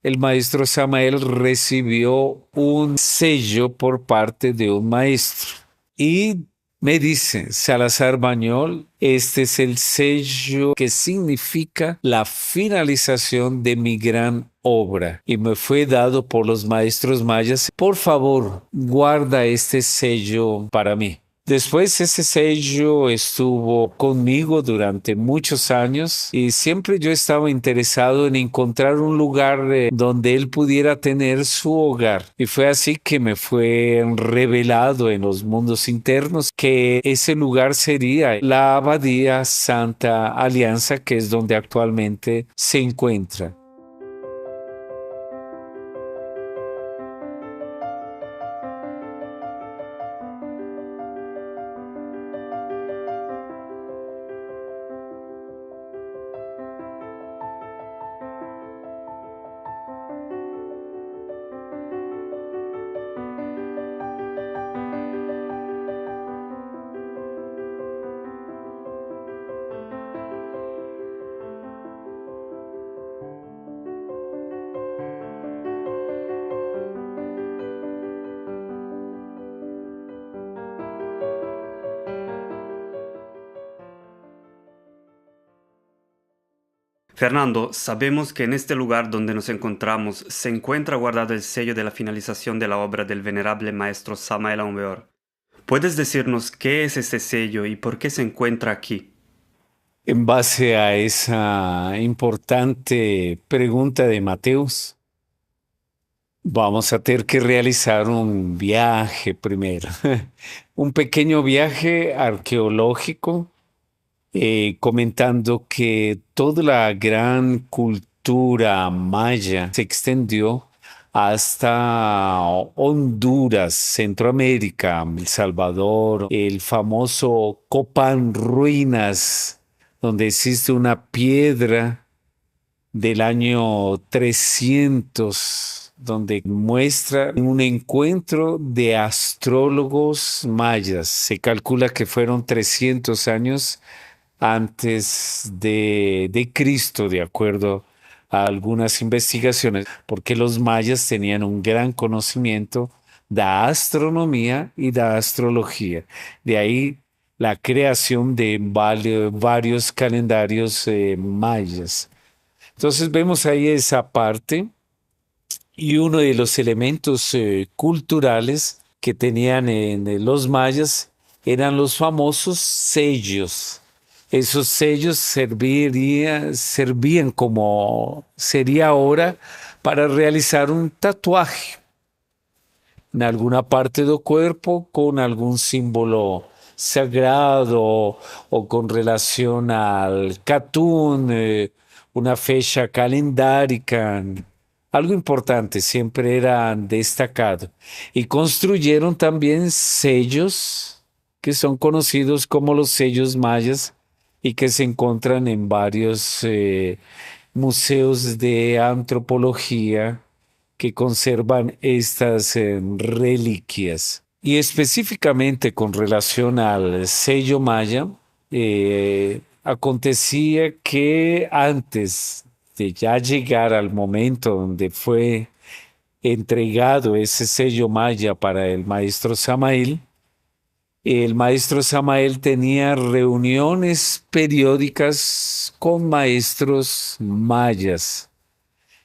el maestro Samael recibió un sello por parte de un maestro y me dice, Salazar Bañol, este es el sello que significa la finalización de mi gran obra y me fue dado por los maestros mayas. Por favor, guarda este sello para mí. Después ese sello estuvo conmigo durante muchos años y siempre yo estaba interesado en encontrar un lugar donde él pudiera tener su hogar. Y fue así que me fue revelado en los mundos internos que ese lugar sería la Abadía Santa Alianza, que es donde actualmente se encuentra. Fernando, sabemos que en este lugar donde nos encontramos se encuentra guardado el sello de la finalización de la obra del venerable maestro Samael Aumbeor. ¿Puedes decirnos qué es este sello y por qué se encuentra aquí? En base a esa importante pregunta de Mateus, vamos a tener que realizar un viaje primero, un pequeño viaje arqueológico, comentando que toda la gran cultura maya se extendió hasta Honduras, Centroamérica, El Salvador, el famoso Copán Ruinas, donde existe una piedra del año 300, donde muestra un encuentro de astrólogos mayas. Se calcula que fueron 300 años antes de Cristo, de acuerdo a algunas investigaciones, porque los mayas tenían un gran conocimiento de astronomía y de astrología. De ahí la creación de varios calendarios mayas. Entonces vemos ahí esa parte y uno de los elementos culturales que tenían en los mayas eran los famosos sellos. Esos sellos servían como sería ahora para realizar un tatuaje en alguna parte del cuerpo con algún símbolo sagrado o con relación al Catún, una fecha calendárica. Algo importante, siempre era destacado. Y construyeron también sellos que son conocidos como los sellos mayas y que se encuentran en varios museos de antropología que conservan estas reliquias. Y específicamente con relación al sello maya, acontecía que antes de ya llegar al momento donde fue entregado ese sello maya para el maestro Samael tenía reuniones periódicas con maestros mayas.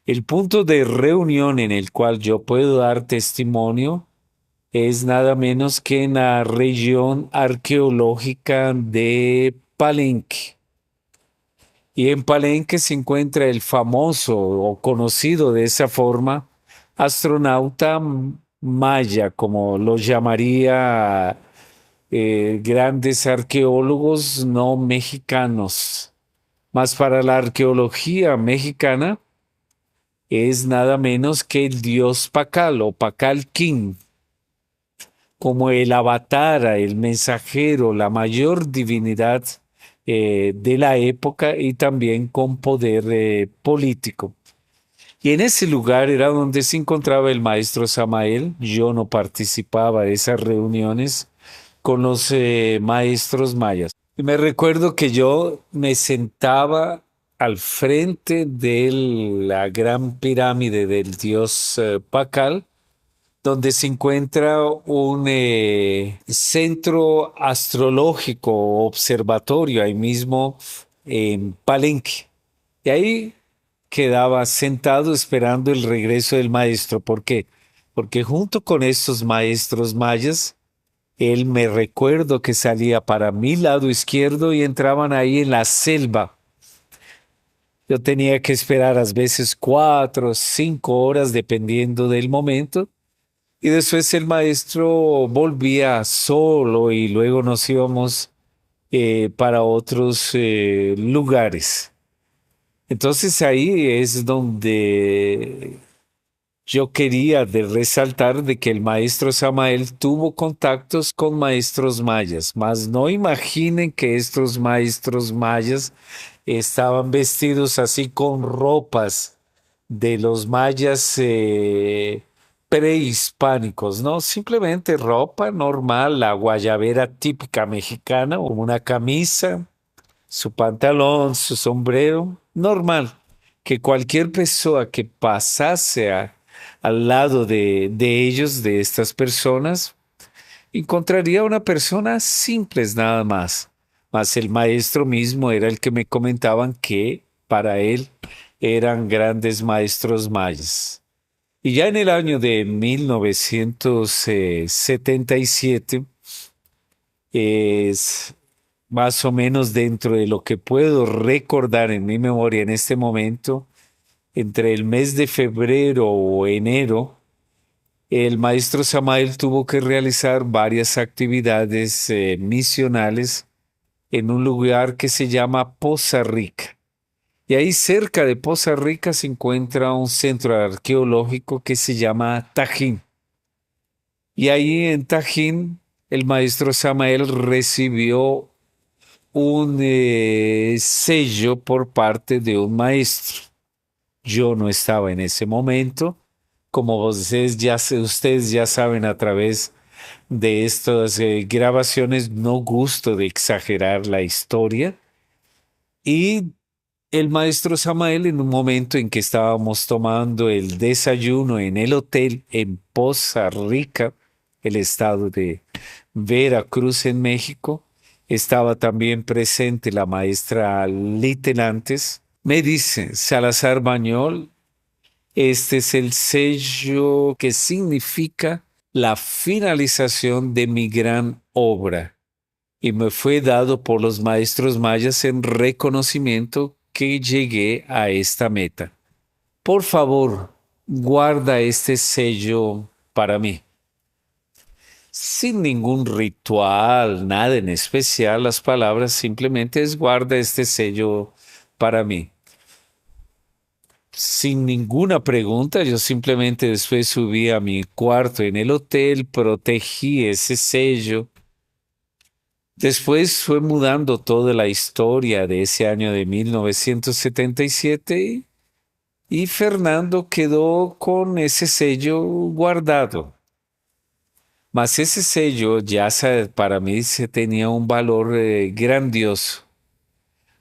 El punto de reunión en el cual yo puedo dar testimonio es nada menos que en la región arqueológica de Palenque. Y en Palenque se encuentra el famoso o conocido de esa forma astronauta maya, como lo llamaría grandes arqueólogos no mexicanos. Más para la arqueología mexicana es nada menos que el dios Pacal o Pacal King, como el avatar, el mensajero, la mayor divinidad de la época y también con poder político. Y en ese lugar era donde se encontraba el maestro Samael. Yo no participaba de esas reuniones con los maestros mayas. Y me recuerdo que yo me sentaba al frente de la gran pirámide del dios Pacal, donde se encuentra un centro astrológico, observatorio, ahí mismo en Palenque. Y ahí quedaba sentado esperando el regreso del maestro. ¿Por qué? Porque junto con estos maestros mayas, él me recuerdo que salía para mi lado izquierdo y entraban ahí en la selva. Yo tenía que esperar a veces 4 o 5 horas dependiendo del momento. Y después el maestro volvía solo y luego nos íbamos para otros lugares. Entonces ahí es donde yo quería resaltar de que el maestro Samael tuvo contactos con maestros mayas, mas no imaginen que estos maestros mayas estaban vestidos así con ropas de los mayas prehispánicos, ¿no? Simplemente ropa normal, la guayabera típica mexicana, una camisa, su pantalón, su sombrero, normal, que cualquier persona que pasase al lado de ellos, de estas personas, encontraría una persona simples nada más. Mas el maestro mismo era el que me comentaban que para él eran grandes maestros mayas. Y ya en el año de 1977, es más o menos dentro de lo que puedo recordar en mi memoria en este momento, entre el mes de febrero o enero, el maestro Samael tuvo que realizar varias actividades misionales en un lugar que se llama Poza Rica. Y ahí cerca de Poza Rica se encuentra un centro arqueológico que se llama Tajín. Y ahí en Tajín el maestro Samael recibió un sello por parte de un maestro. Yo no estaba en ese momento. Como ustedes ya saben a través de estas grabaciones, no gusto de exagerar la historia. Y el maestro Samael, en un momento en que estábamos tomando el desayuno en el hotel en Poza Rica, el estado de Veracruz en México, estaba también presente la maestra Litenantes. Me dice Salazar Bañol, este es el sello que significa la finalización de mi gran obra y me fue dado por los maestros mayas en reconocimiento que llegué a esta meta. Por favor, guarda este sello para mí. Sin ningún ritual, nada en especial, las palabras simplemente es guarda este sello para mí. Sin ninguna pregunta, yo simplemente después subí a mi cuarto en el hotel, protegí ese sello. Después fue mudando toda la historia de ese año de 1977 y Fernando quedó con ese sello guardado. Mas ese sello ya para mí se tenía un valor grandioso.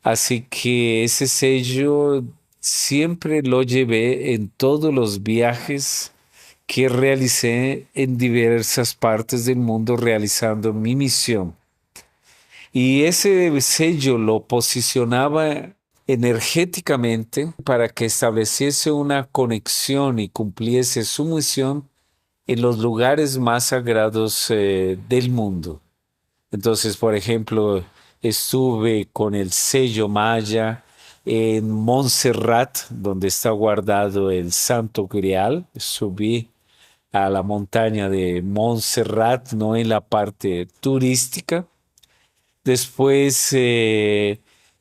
Así que ese sello siempre lo llevé en todos los viajes que realicé en diversas partes del mundo realizando mi misión. Y ese sello lo posicionaba energéticamente para que estableciese una conexión y cumpliese su misión en los lugares más sagrados del mundo. Entonces, por ejemplo, estuve con el sello maya en Montserrat, donde está guardado el Santo Grial. Subí a la montaña de Montserrat, no en la parte turística. Después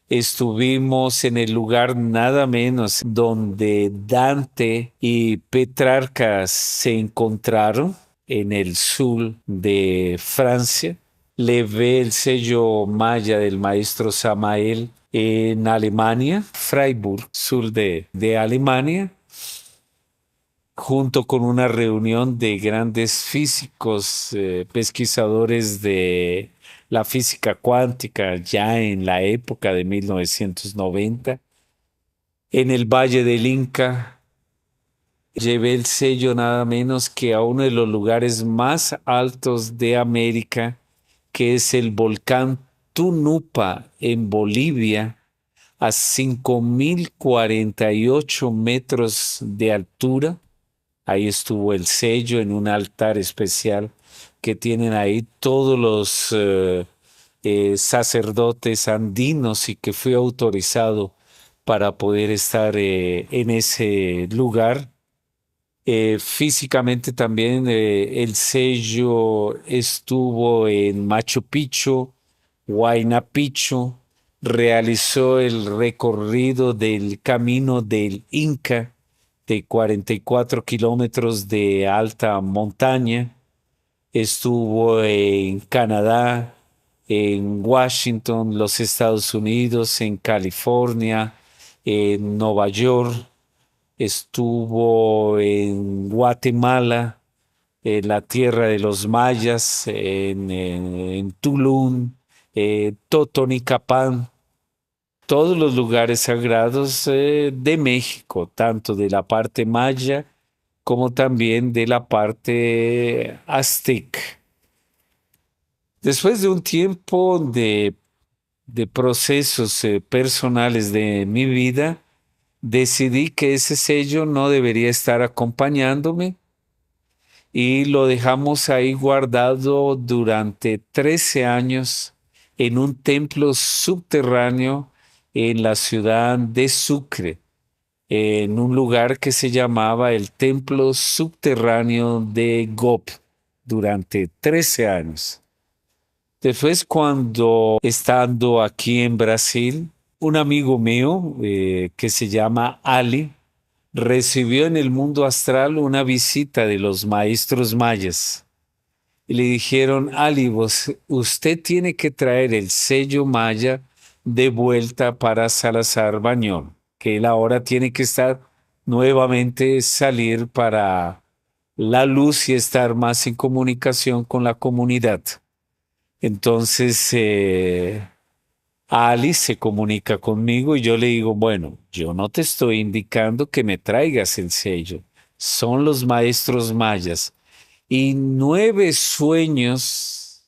estuvimos en el lugar nada menos donde Dante y Petrarca se encontraron en el sur de Francia. Le ve el sello maya del maestro Samael en Alemania, Freiburg, sur de Alemania, junto con una reunión de grandes físicos, pesquisadores de la física cuántica ya en la época de 1990. En el Valle del Inca llevé el sello nada menos que a uno de los lugares más altos de América, que es el volcán Tunupa en Bolivia, a 5.048 metros de altura. Ahí estuvo el sello en un altar especial que tienen ahí todos los sacerdotes andinos y que fui autorizado para poder estar en ese lugar. Físicamente también el sello estuvo en Machu Picchu, Huayna Picchu, realizó el recorrido del camino del Inca de 44 kilómetros de alta montaña, estuvo en Canadá, en Washington, los Estados Unidos, en California, en Nueva York, estuvo en Guatemala, en la tierra de los mayas, en Tulum, Totonicapán, todos los lugares sagrados de México, tanto de la parte maya como también de la parte azteca. Después de un tiempo de procesos personales de mi vida, decidí que ese sello no debería estar acompañándome y lo dejamos ahí guardado durante 13 años en un templo subterráneo en la ciudad de Sucre, en un lugar que se llamaba el Templo Subterráneo de Gop, durante 13 años. Después, cuando estando aquí en Brasil, un amigo mío que se llama Ali recibió en el mundo astral una visita de los maestros mayas y le dijeron: Ali, usted tiene que traer el sello maya de vuelta para Salazar Bañón, que él ahora tiene que estar nuevamente salir para la luz y estar más en comunicación con la comunidad. Entonces, Ali se comunica conmigo y yo le digo: bueno, yo no te estoy indicando que me traigas el sello, son los maestros mayas. Y 9 sueños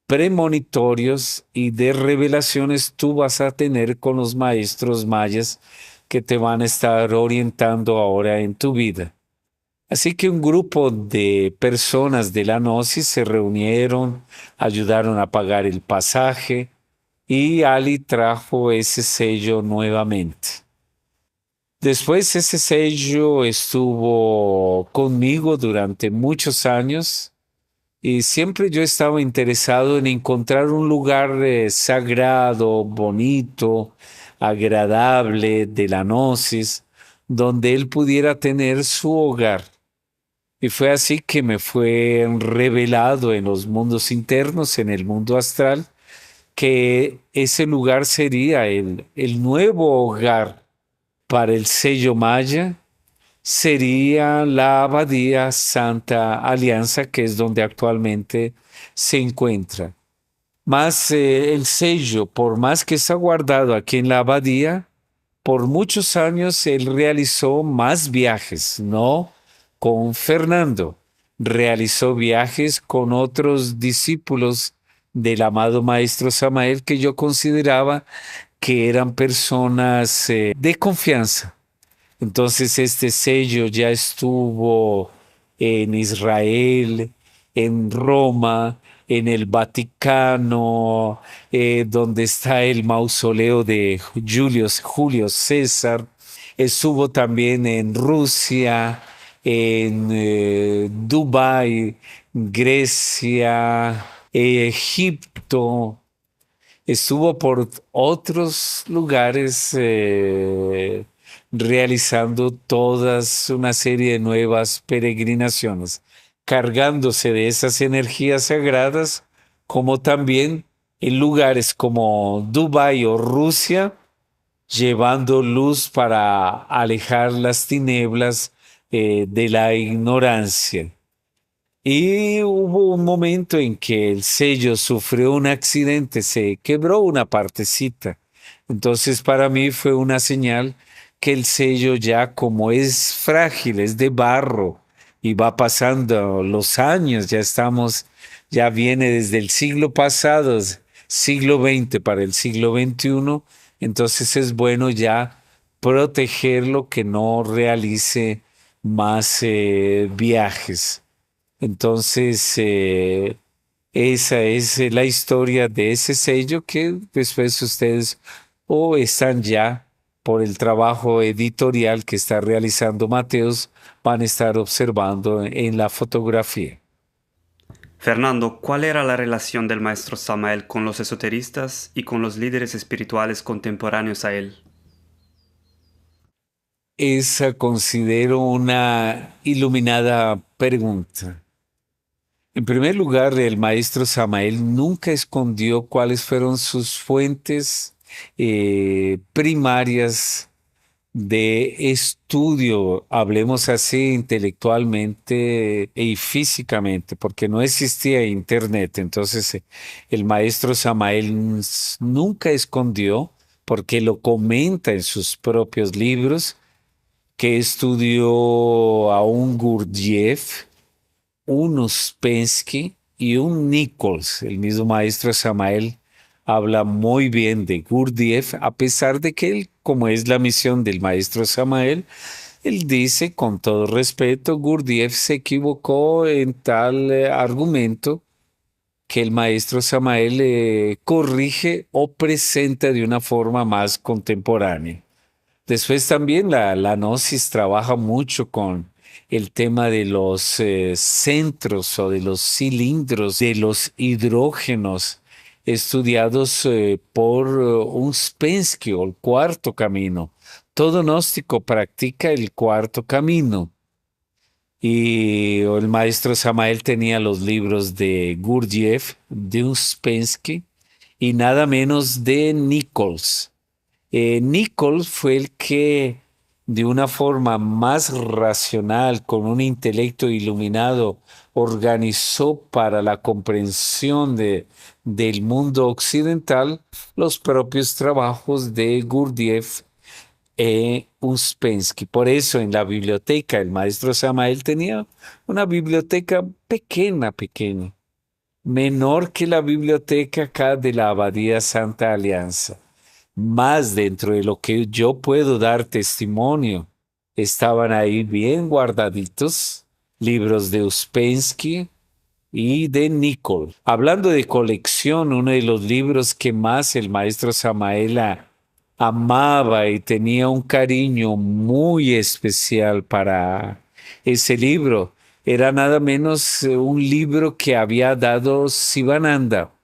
premonitorios y de revelaciones tú vas a tener con los maestros mayas que te van a estar orientando ahora en tu vida. Así que un grupo de personas de la Gnosis se reunieron, ayudaron a pagar el pasaje y Ali trajo ese sello nuevamente. Después ese sello estuvo conmigo durante muchos años y siempre yo estaba interesado en encontrar un lugar sagrado, bonito, agradable de la Gnosis, donde él pudiera tener su hogar. Y fue así que me fue revelado en los mundos internos, en el mundo astral, que ese lugar sería el nuevo hogar para el sello maya, sería la Abadía Santa Alianza, que es donde actualmente se encuentra. Más el sello, por más que está guardado aquí en la abadía, por muchos años él realizó más viajes, no con Fernando, realizó viajes con otros discípulos del amado Maestro Samael que yo consideraba que eran personas de confianza. Entonces este sello ya estuvo en Israel, en Roma, en el Vaticano, donde está el mausoleo de Julio César. Estuvo también en Rusia, en Dubái, Grecia, Egipto. Estuvo por otros lugares realizando todas una serie de nuevas peregrinaciones, cargándose de esas energías sagradas, como también en lugares como Dubái o Rusia, llevando luz para alejar las tinieblas de la ignorancia. Y hubo un momento en que el sello sufrió un accidente, se quebró una partecita. Entonces para mí fue una señal que el sello ya como es frágil, es de barro y va pasando los años, ya viene desde el siglo pasado, siglo XX para el siglo XXI, entonces es bueno ya protegerlo que no realice más viajes. Entonces, esa es la historia de ese sello que después ustedes o están ya por el trabajo editorial que está realizando Mateos, van a estar observando en la fotografía. Fernando, ¿cuál era la relación del maestro Samael con los esoteristas y con los líderes espirituales contemporáneos a él? Esa considero una iluminada pregunta. En primer lugar, el maestro Samael nunca escondió cuáles fueron sus fuentes primarias de estudio, hablemos así intelectualmente y físicamente, porque no existía internet. Entonces, el maestro Samael nunca escondió, porque lo comenta en sus propios libros, que estudió a un Gurdjieff, un Uspensky y un Nichols. El mismo maestro Samael habla muy bien de Gurdjieff, a pesar de que él, como es la misión del maestro Samael, él dice con todo respeto, Gurdjieff se equivocó en tal argumento que el maestro Samael corrige o presenta de una forma más contemporánea. Después también la Gnosis trabaja mucho con el tema de los centros o de los cilindros, de los hidrógenos, estudiados por Uspensky o el cuarto camino. Todo gnóstico practica el cuarto camino. Y el maestro Samael tenía los libros de Gurdjieff, de Uspensky y nada menos de Nichols. Nichols fue el que de una forma más racional, con un intelecto iluminado, organizó para la comprensión del mundo occidental los propios trabajos de Gurdjieff e Uspensky. Por eso en la biblioteca el maestro Samael tenía una biblioteca pequeña, pequeña, menor que la biblioteca acá de la Abadía Santa Alianza. Más dentro de lo que yo puedo dar testimonio, estaban ahí bien guardaditos libros de Uspensky y de Nicol. Hablando de colección, uno de los libros que más el maestro Samaela amaba y tenía un cariño muy especial para ese libro era nada menos un libro que había dado Sivananda.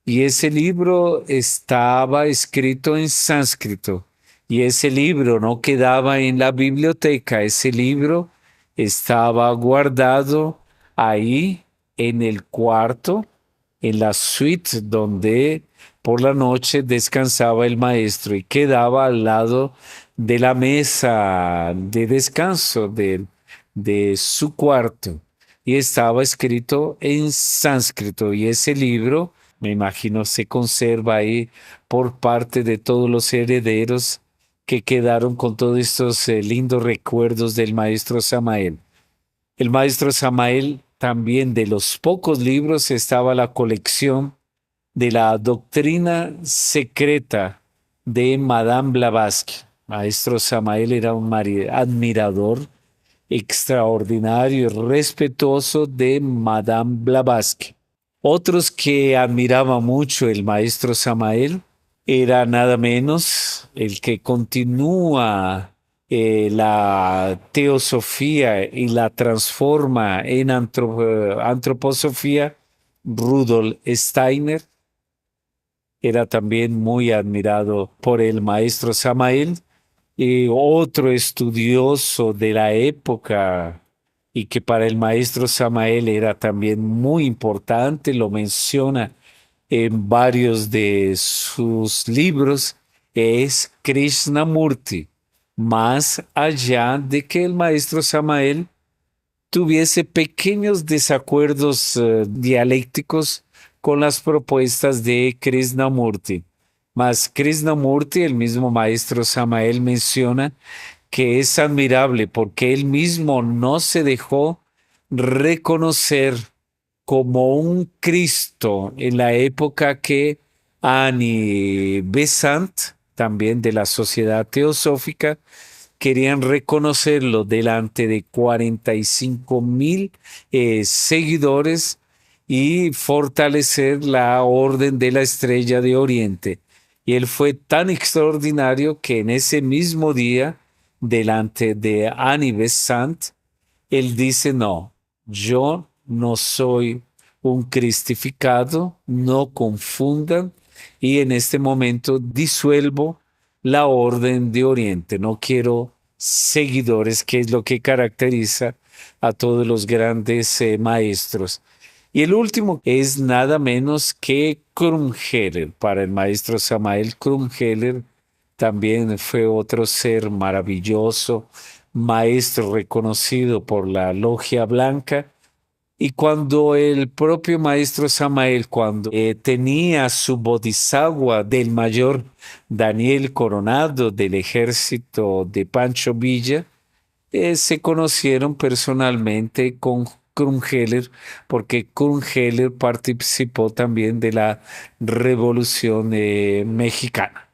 Y ese libro estaba escrito en sánscrito. Y ese libro no quedaba en la biblioteca. Ese libro estaba guardado ahí en el cuarto, en la suite donde por la noche descansaba el maestro y quedaba al lado de la mesa de descanso de su cuarto. Y estaba escrito en sánscrito. Y ese libro me imagino se conserva ahí por parte de todos los herederos que quedaron con todos estos lindos recuerdos del maestro Samael. El maestro Samael también de los pocos libros estaba la colección de la doctrina secreta de Madame Blavatsky. Maestro Samael era un admirador extraordinario y respetuoso de Madame Blavatsky. Otros que admiraba mucho el maestro Samael era nada menos el que continúa la teosofía y la transforma en antroposofía, Rudolf Steiner. Era también muy admirado por el maestro Samael. Y otro estudioso de la época y que para el maestro Samael era también muy importante, lo menciona en varios de sus libros, es Krishnamurti, más allá de que el maestro Samael tuviese pequeños desacuerdos dialécticos con las propuestas de Krishnamurti. Mas Krishnamurti, el mismo maestro Samael, menciona que es admirable porque él mismo no se dejó reconocer como un Cristo en la época que Annie Besant, también de la Sociedad Teosófica, querían reconocerlo delante de 45,000 seguidores y fortalecer la Orden de la Estrella de Oriente. Y él fue tan extraordinario que en ese mismo día, delante de Annie Besant, él dice, no, yo no soy un cristificado, no confundan, y en este momento disuelvo la orden de Oriente. No quiero seguidores, que es lo que caracteriza a todos los grandes maestros. Y el último es nada menos que Krumheller. Para el maestro Samael Krumheller también fue otro ser maravilloso, maestro reconocido por la Logia Blanca. Y cuando el propio maestro Samael, cuando tenía su bodhisattva del mayor Daniel Coronado del ejército de Pancho Villa, se conocieron personalmente con Krumheller, porque Krumheller participó también de la Revolución Mexicana.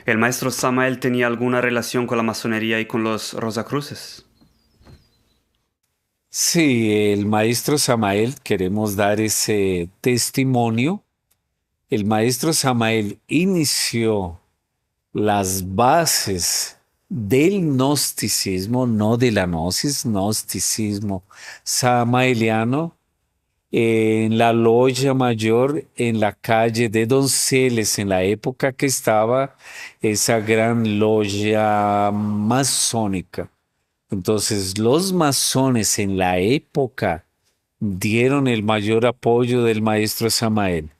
¿El maestro Samael tenía alguna relación con la masonería y con los Rosacruces? Sí, el maestro Samael, queremos dar ese testimonio. El maestro Samael inició las bases del gnosticismo, no de la gnosis, gnosticismo samaeliano, en la logia mayor en la calle de Donceles, en la época que estaba esa gran logia masónica. Entonces, los masones en la época dieron el mayor apoyo del maestro Samael.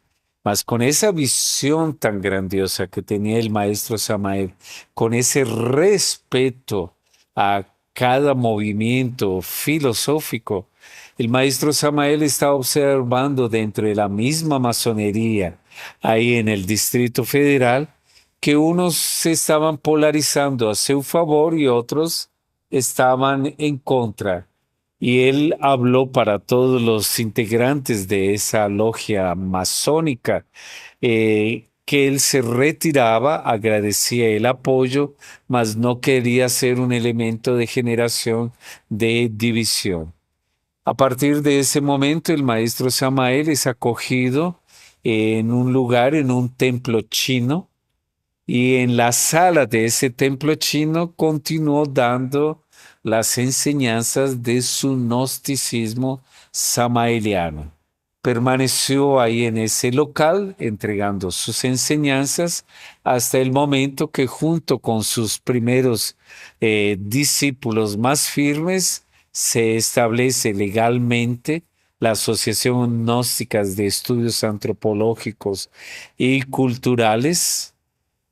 Mas con esa visión tan grandiosa que tenía el maestro Samael, con ese respeto a cada movimiento filosófico, el maestro Samael estaba observando dentro de la misma masonería, ahí en el Distrito Federal, que unos se estaban polarizando a su favor y otros estaban en contra. Y él habló para todos los integrantes de esa logia masónica, que él se retiraba, agradecía el apoyo, mas no quería ser un elemento de generación de división. A partir de ese momento, el maestro Samael es acogido en un lugar, en un templo chino, y en la sala de ese templo chino continuó dando las enseñanzas de su gnosticismo samaeliano. Permaneció ahí en ese local entregando sus enseñanzas hasta el momento que junto con sus primeros discípulos más firmes se establece legalmente la Asociación Gnóstica de Estudios Antropológicos y Culturales,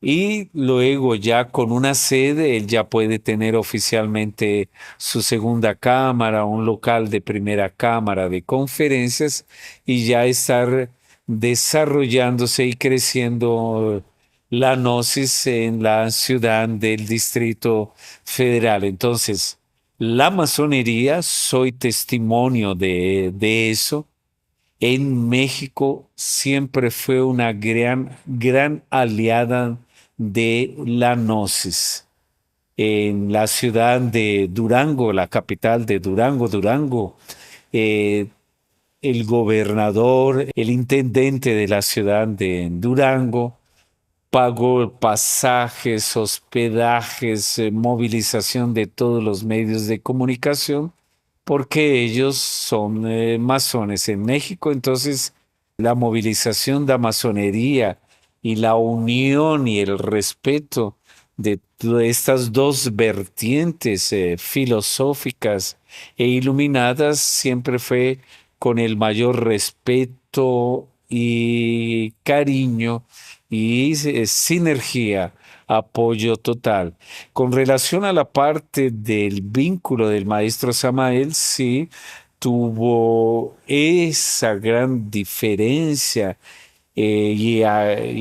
y luego ya con una sede, él ya puede tener oficialmente su segunda cámara, un local de primera cámara de conferencias, y ya estar desarrollándose y creciendo la gnosis en la ciudad del Distrito Federal. Entonces, la masonería, soy testimonio de eso. En México siempre fue una gran aliada de la Gnosis. En la ciudad de Durango, la capital de Durango, eh, el gobernador, el intendente de la ciudad de Durango, pagó pasajes, hospedajes, movilización de todos los medios de comunicación, porque ellos son masones en México. Entonces, la movilización de masonería y la unión y el respeto de estas dos vertientes filosóficas e iluminadas siempre fue con el mayor respeto y cariño y sinergia, apoyo total. Con relación a la parte del vínculo del maestro Samael, sí tuvo esa gran diferencia y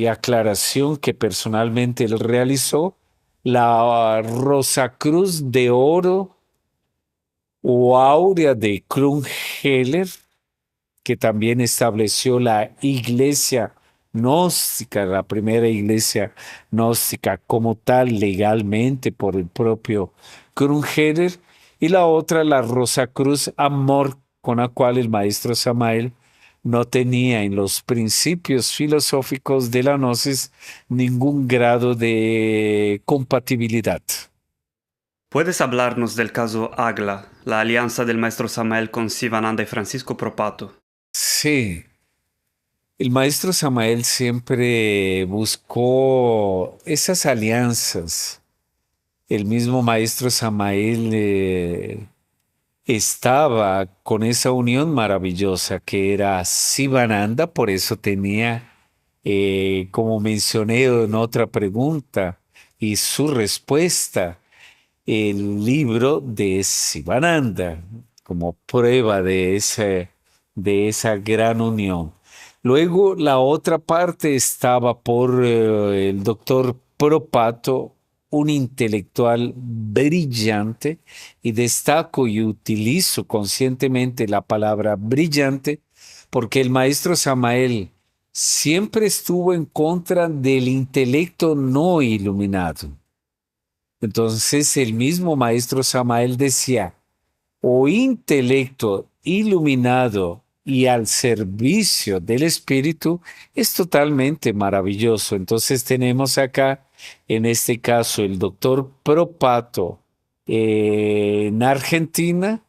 aclaración que personalmente él realizó, la Rosacruz de Oro o Áurea de Krumheller, que también estableció la iglesia gnóstica, la primera iglesia gnóstica como tal legalmente por el propio Krumheller, y la otra, la Rosacruz Amor, con la cual el maestro Samael no tenía en los principios filosóficos de la gnosis ningún grado de compatibilidad. ¿Puedes hablarnos del caso Agla, la alianza del maestro Samael con Sivananda y Francisco Propato? Sí, el maestro Samael siempre buscó esas alianzas. El mismo maestro Samael estaba con esa unión maravillosa que era Sivananda, por eso tenía, como mencioné en otra pregunta, y su respuesta, el libro de Sivananda, como prueba de esa gran unión. Luego la otra parte estaba por el doctor Propato, un intelectual brillante, y destaco y utilizo conscientemente la palabra brillante porque el maestro Samael siempre estuvo en contra del intelecto no iluminado. Entonces el mismo maestro Samael decía, o intelecto iluminado y al servicio del espíritu es totalmente maravilloso. Entonces tenemos acá, en este caso, el doctor Propato en Argentina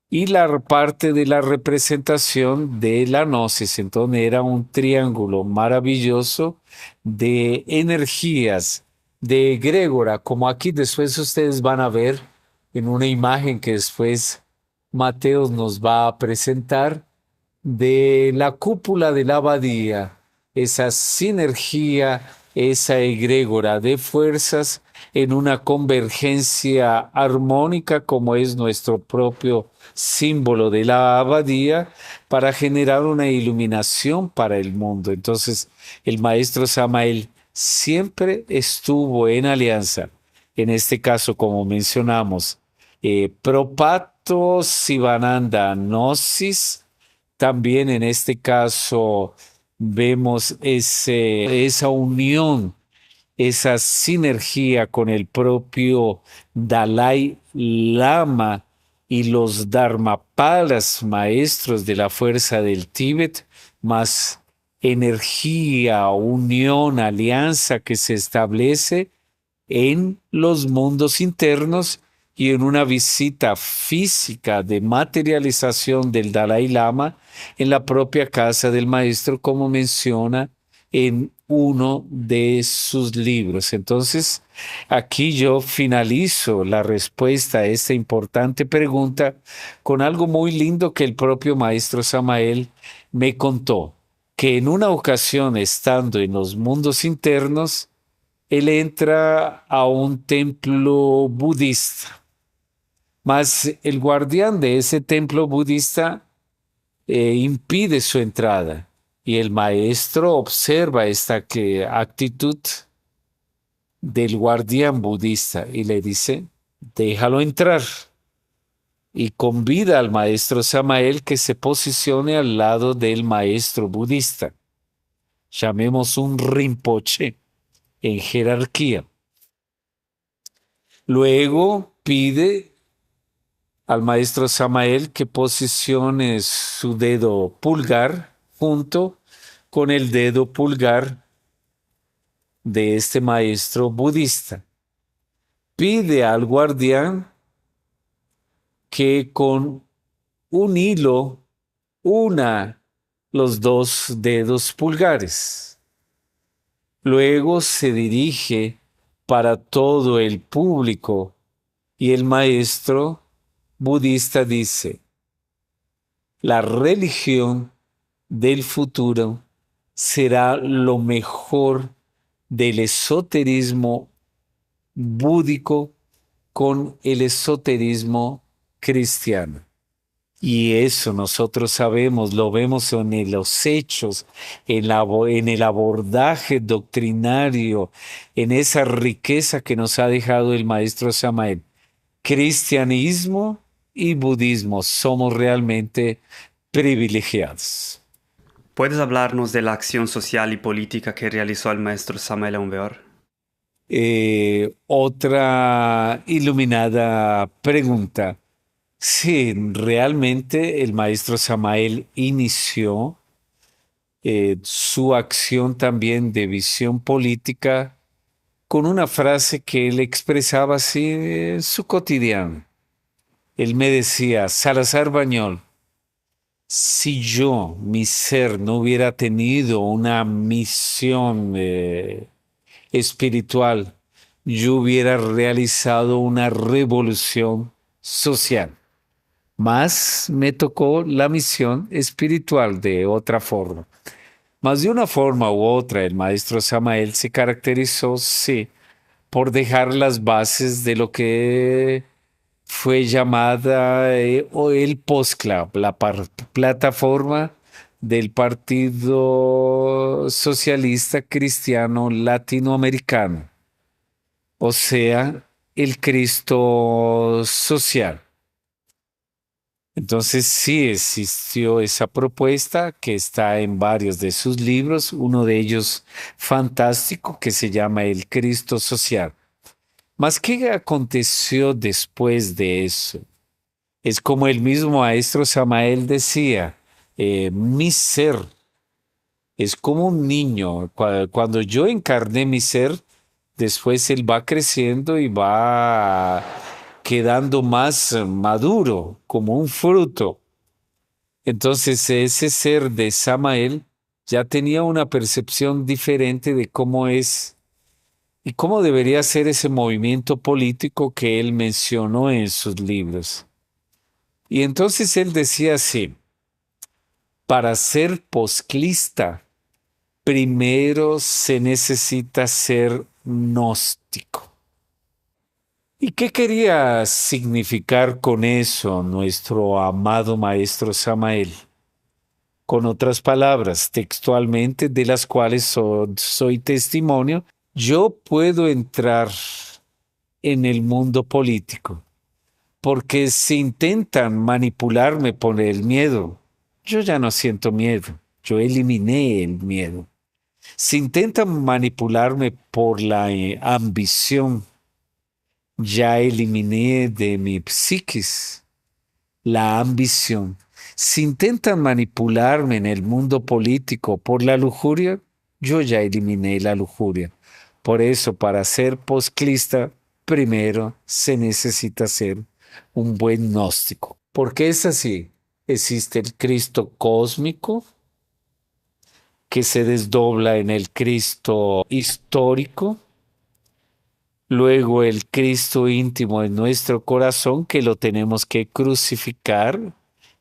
y la parte de la representación de la gnosis. Entonces era un triángulo maravilloso de energías de egrégora, como aquí después ustedes van a ver en una imagen que después Mateos nos va a presentar de la cúpula de la abadía, esa sinergia, esa egrégora de fuerzas en una convergencia armónica como es nuestro propio símbolo de la abadía para generar una iluminación para el mundo. Entonces, el maestro Samael siempre estuvo en alianza, en este caso, como mencionamos, Propato Sivananda Gnosis, también en este caso vemos esa unión, esa sinergia con el propio Dalai Lama y los Dharmapalas, maestros de la fuerza del Tíbet, más energía, unión, alianza que se establece en los mundos internos y en una visita física de materialización del Dalai Lama en la propia casa del maestro, como menciona en uno de sus libros. Entonces, aquí yo finalizo la respuesta a esta importante pregunta con algo muy lindo que el propio maestro Samael me contó, que en una ocasión, estando en los mundos internos, él entra a un templo budista, mas el guardián de ese templo budista impide su entrada y el maestro observa esta actitud del guardián budista y le dice, déjalo entrar, y convida al maestro Samael que se posicione al lado del maestro budista. Llamemos un rinpoche en jerarquía. Luego pide al maestro Samael que posicione su dedo pulgar junto con el dedo pulgar de este maestro budista. Pide al guardián que con un hilo una los dos dedos pulgares. Luego se dirige para todo el público y el maestro budista dice, la religión del futuro será lo mejor del esoterismo búdico con el esoterismo cristiano. Y eso nosotros sabemos, lo vemos en los hechos, en el abordaje doctrinario, en esa riqueza que nos ha dejado el maestro Samael. Cristianismo y budismo somos realmente privilegiados. ¿Puedes hablarnos de la acción social y política que realizó el maestro Samael Aun Weor? Otra iluminada pregunta. Sí, realmente el maestro Samael inició su acción también de visión política con una frase que él expresaba así en su cotidiano. Él me decía, Salazar Bañol, si yo, mi ser, no hubiera tenido una misión espiritual, yo hubiera realizado una revolución social. Más me tocó la misión espiritual de otra forma. Más de una forma u otra, el maestro Samael se caracterizó, sí, por dejar las bases de lo que fue llamada o el POSCLA, la plataforma del Partido Socialista Cristiano Latinoamericano, o sea, el Cristo social. Entonces sí existió esa propuesta que está en varios de sus libros, uno de ellos fantástico que se llama El Cristo Social. Mas ¿qué aconteció después de eso? Es como el mismo maestro Samael decía, mi ser es como un niño. Cuando yo encarné mi ser, después él va creciendo y va quedando más maduro, como un fruto. Entonces ese ser de Samael ya tenía una percepción diferente de cómo es y cómo debería ser ese movimiento político que él mencionó en sus libros. Y entonces él decía así, para ser posclista, primero se necesita ser gnóstico. ¿Y qué quería significar con eso nuestro amado maestro Samael? Con otras palabras, textualmente, de las cuales soy testimonio, yo puedo entrar en el mundo político, porque si intentan manipularme por el miedo, yo ya no siento miedo, yo eliminé el miedo. Si intentan manipularme por la ambición, ya eliminé de mi psiquis la ambición. Si intentan manipularme en el mundo político por la lujuria, yo ya eliminé la lujuria. Por eso, para ser posclista, primero se necesita ser un buen gnóstico. Porque es así. Existe el Cristo cósmico que se desdobla en el Cristo histórico, luego el Cristo íntimo en nuestro corazón que lo tenemos que crucificar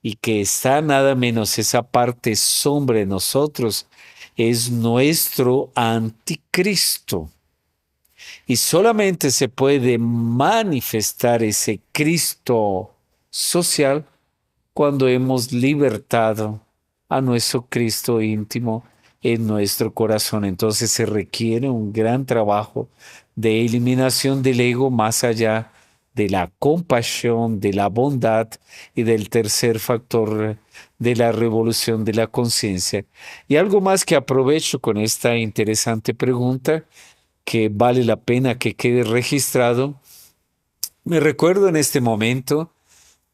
y que está nada menos esa parte sombra en nosotros, es nuestro anticristo. Y solamente se puede manifestar ese Cristo social cuando hemos libertado a nuestro Cristo íntimo en nuestro corazón. Entonces se requiere un gran trabajo de eliminación del ego más allá de la compasión, de la bondad y del tercer factor de la revolución de la conciencia. Y algo más que aprovecho con esta interesante pregunta, que vale la pena que quede registrado. Me recuerdo en este momento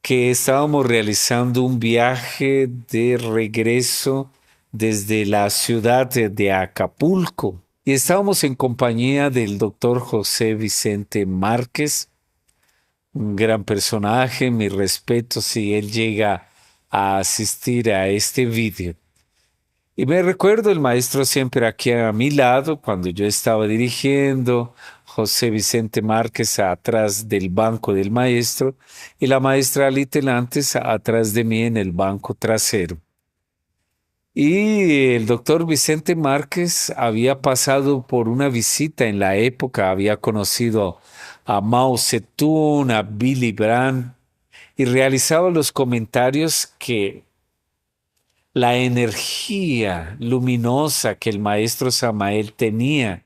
que estábamos realizando un viaje de regreso desde la ciudad de Acapulco y estábamos en compañía del doctor José Vicente Márquez, un gran personaje, mi respeto si él llega a asistir a este vídeo. Y me recuerdo el maestro siempre aquí a mi lado cuando yo estaba dirigiendo, José Vicente Márquez atrás del banco del maestro y la maestra Ali Telantes atrás de mí en el banco trasero. Y el doctor Vicente Márquez había pasado por una visita en la época, había conocido a Mao Zedong, a Billy Brandt, y realizaba los comentarios que la energía luminosa que el maestro Samael tenía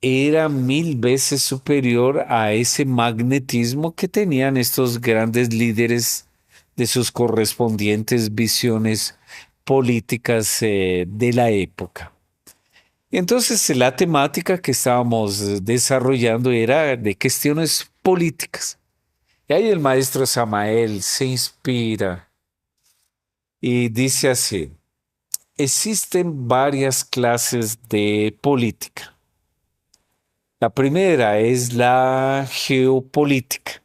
era 1000 veces superior a ese magnetismo que tenían estos grandes líderes de sus correspondientes visiones políticas de la época. Entonces, la temática que estábamos desarrollando era de cuestiones políticas. Y ahí el maestro Samael se inspira y dice así: existen varias clases de política. La primera es la geopolítica.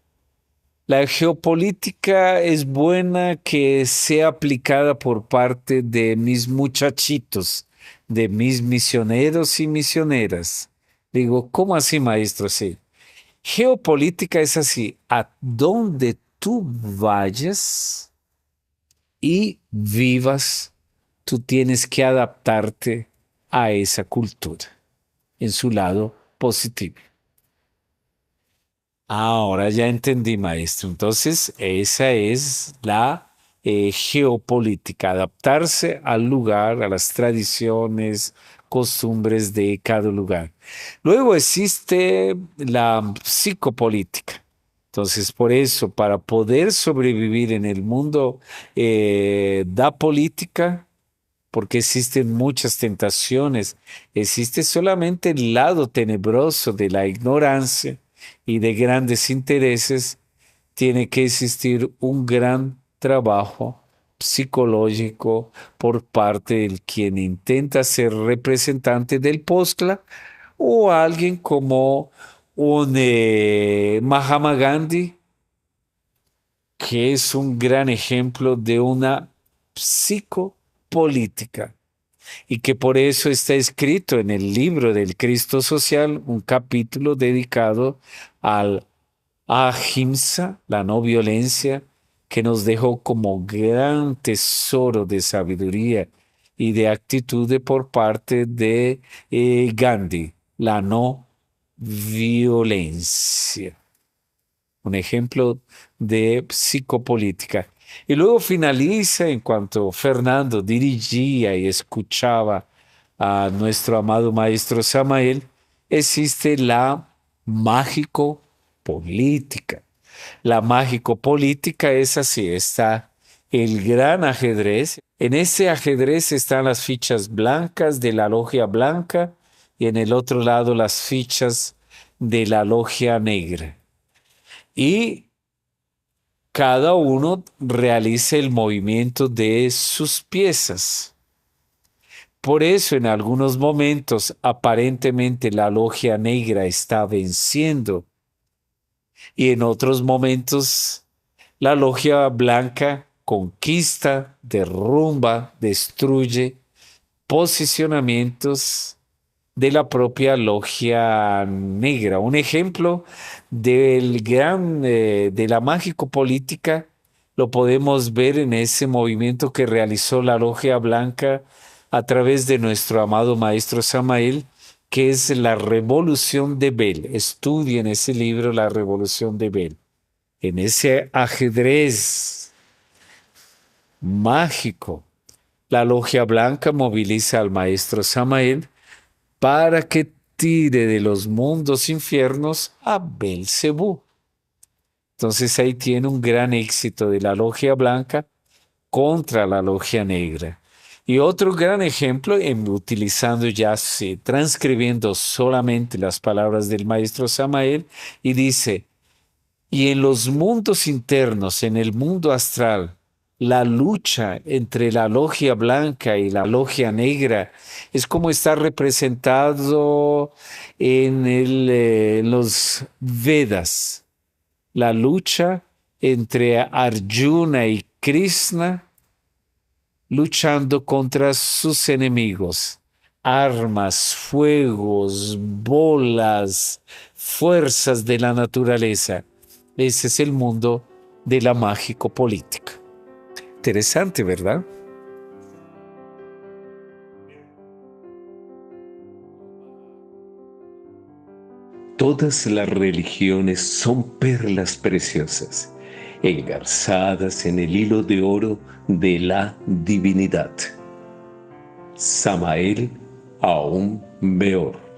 La geopolítica es buena que sea aplicada por parte de mis muchachitos, de mis misioneros y misioneras. Digo, ¿cómo así, maestro? Sí. Geopolítica es así: a donde tú vayas y vivas, tú tienes que adaptarte a esa cultura en su lado positivo. Ahora ya entendí, maestro. Entonces, esa es la geopolítica: adaptarse al lugar, a las tradiciones, costumbres de cada lugar. Luego existe la psicopolítica. Entonces, por eso, para poder sobrevivir en el mundo da política, porque existen muchas tentaciones, existe solamente el lado tenebroso de la ignorancia y de grandes intereses, tiene que existir un gran trabajo psicológico por parte del quien intenta ser representante del POSCLA, o alguien como un Mahatma Gandhi, que es un gran ejemplo de una psicopolítica y que por eso está escrito en el libro del Cristo Social un capítulo dedicado al ahimsa, la no violencia, que nos dejó como gran tesoro de sabiduría y de actitud por parte de Gandhi, la no violencia. Un ejemplo de psicopolítica. Y luego finaliza en cuanto Fernando dirigía y escuchaba a nuestro amado maestro Samael, existe la mágico-política. La mágico-política es así: está el gran ajedrez. En ese ajedrez están las fichas blancas de la logia blanca y en el otro lado las fichas de la logia negra. Y cada uno realiza el movimiento de sus piezas. Por eso en algunos momentos aparentemente la logia negra está venciendo y en otros momentos la logia blanca conquista, derrumba, destruye posicionamientos de la propia logia negra. Un ejemplo de la mágico política lo podemos ver en ese movimiento que realizó la logia blanca a través de nuestro amado maestro Samael, que es la Revolución de Bel. Estudien ese libro, La Revolución de Bel. En ese ajedrez mágico, la logia blanca moviliza al maestro Samael para que tire de los mundos infiernos a Belcebú. Entonces ahí tiene un gran éxito de la logia blanca contra la logia negra. Y otro gran ejemplo, utilizando ya, transcribiendo solamente las palabras del maestro Samael, y dice: y en los mundos internos, en el mundo astral, la lucha entre la logia blanca y la logia negra es como está representado en los Vedas. La lucha entre Arjuna y Krishna luchando contra sus enemigos. Armas, fuegos, bolas, fuerzas de la naturaleza. Ese es el mundo de la mágico-política. Interesante, ¿verdad? Todas las religiones son perlas preciosas, engarzadas en el hilo de oro de la divinidad. Samael Aún Weor.